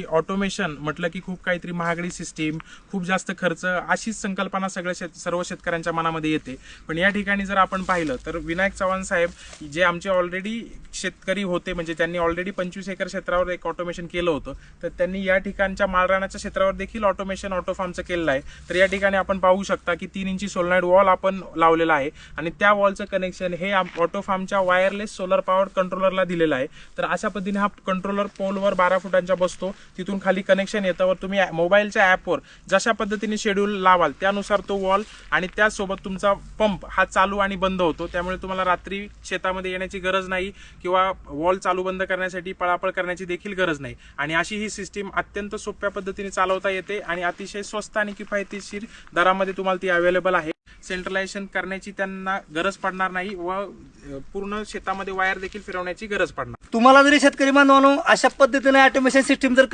Automation म्हटलं की खूप काहीतरी महागडी सिस्टीम, खूप जास्त खर्च, अशीच संकल्पना सर्व शेतकऱ्यांच्या मनामध्ये येते. पण या ठिकाणी जर आपण पाहिलं तर विनायक चव्हाण साहेब जे आमचे ऑलरेडी शेतकरी होते, म्हणजे त्यांनी ऑलरेडी 25 एकर क्षेत्रावर एक ऑटोमेशन केलं होतं, तर त्यांनी या ठिकाणच्या माळरानाच्या क्षेत्रावर देखील ऑटोमेशन ऑटोफार्मचं केलेलं आहे. तर या ठिकाणी आपण पाहू शकता की 3 इंची सोलनाईड वॉल आपण लावलेला आहे आणि त्या वॉलचं कनेक्शन हे ऑटोफार्मच्या वायरलेस सोलर पॉवर कंट्रोलरला दिलेलं आहे. तर अशा पद्धतीने हा कंट्रोलर पोलवर 12 फुटांचा बसतो, तिथून खाली कनेक्शन येतं वर तुम्ही मोबाईलच्या ॲपवर जशा पद्धतीने शेड्यूल लावाल त्यानुसार तो वॉल आणि त्यासोबत तुमचा पंप हा चालू आणि बंद होतो. त्यामुळे तुम्हाला रात्री शेतामध्ये येण्याची गरज नाही किंवा वॉल चालू बंद करण्यासाठी पळापळ करण्याची देखील गरज नाही. आणि अशी ही सिस्टीम अत्यंत सोप्या पद्धतीने चालवता येते आणि अतिशय स्वस्त आणि किफायतशीर दरामध्ये तुम्हाला ती अवेलेबल आहे. सेंट्रलायझेशन करण्याची त्यांना गरज पडणार नाही व पूर्ण शेतामध्ये वायर देखील फिरवण्याची गरज पडणार. तुम्हाला जरी शेतकरी बांधवांनो अशा पद्धतीने ऑटोमेशन सिस्टीम जर